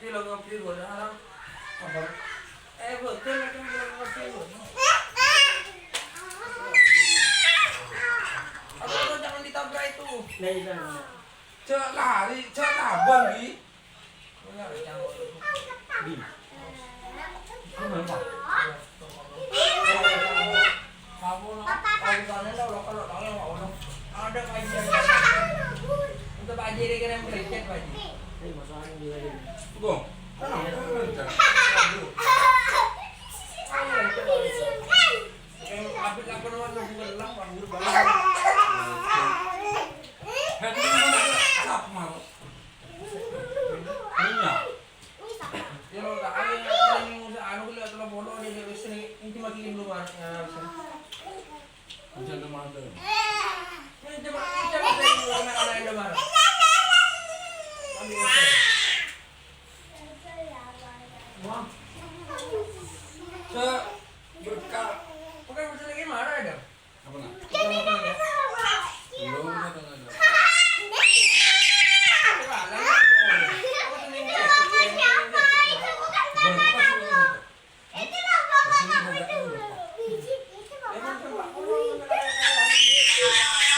Bilang ngopi gue harap apa? Betul kan bilang ngopi gue. Aduh, jangan ditabrak itu. Cek lari, cek tabang di. Di. Kenapa? Kamu kalau ada kajian. Untuk Pak Haji dia kira bericet Pak Haji. Ini masalahnya dia ini. Gong. Apik apa namanya bukan lang panggil balik. Sap mau. Iya. Ya lo tak ada yang usah anu kuliah telah bodoh dia sini inti makin luar. Macam mana?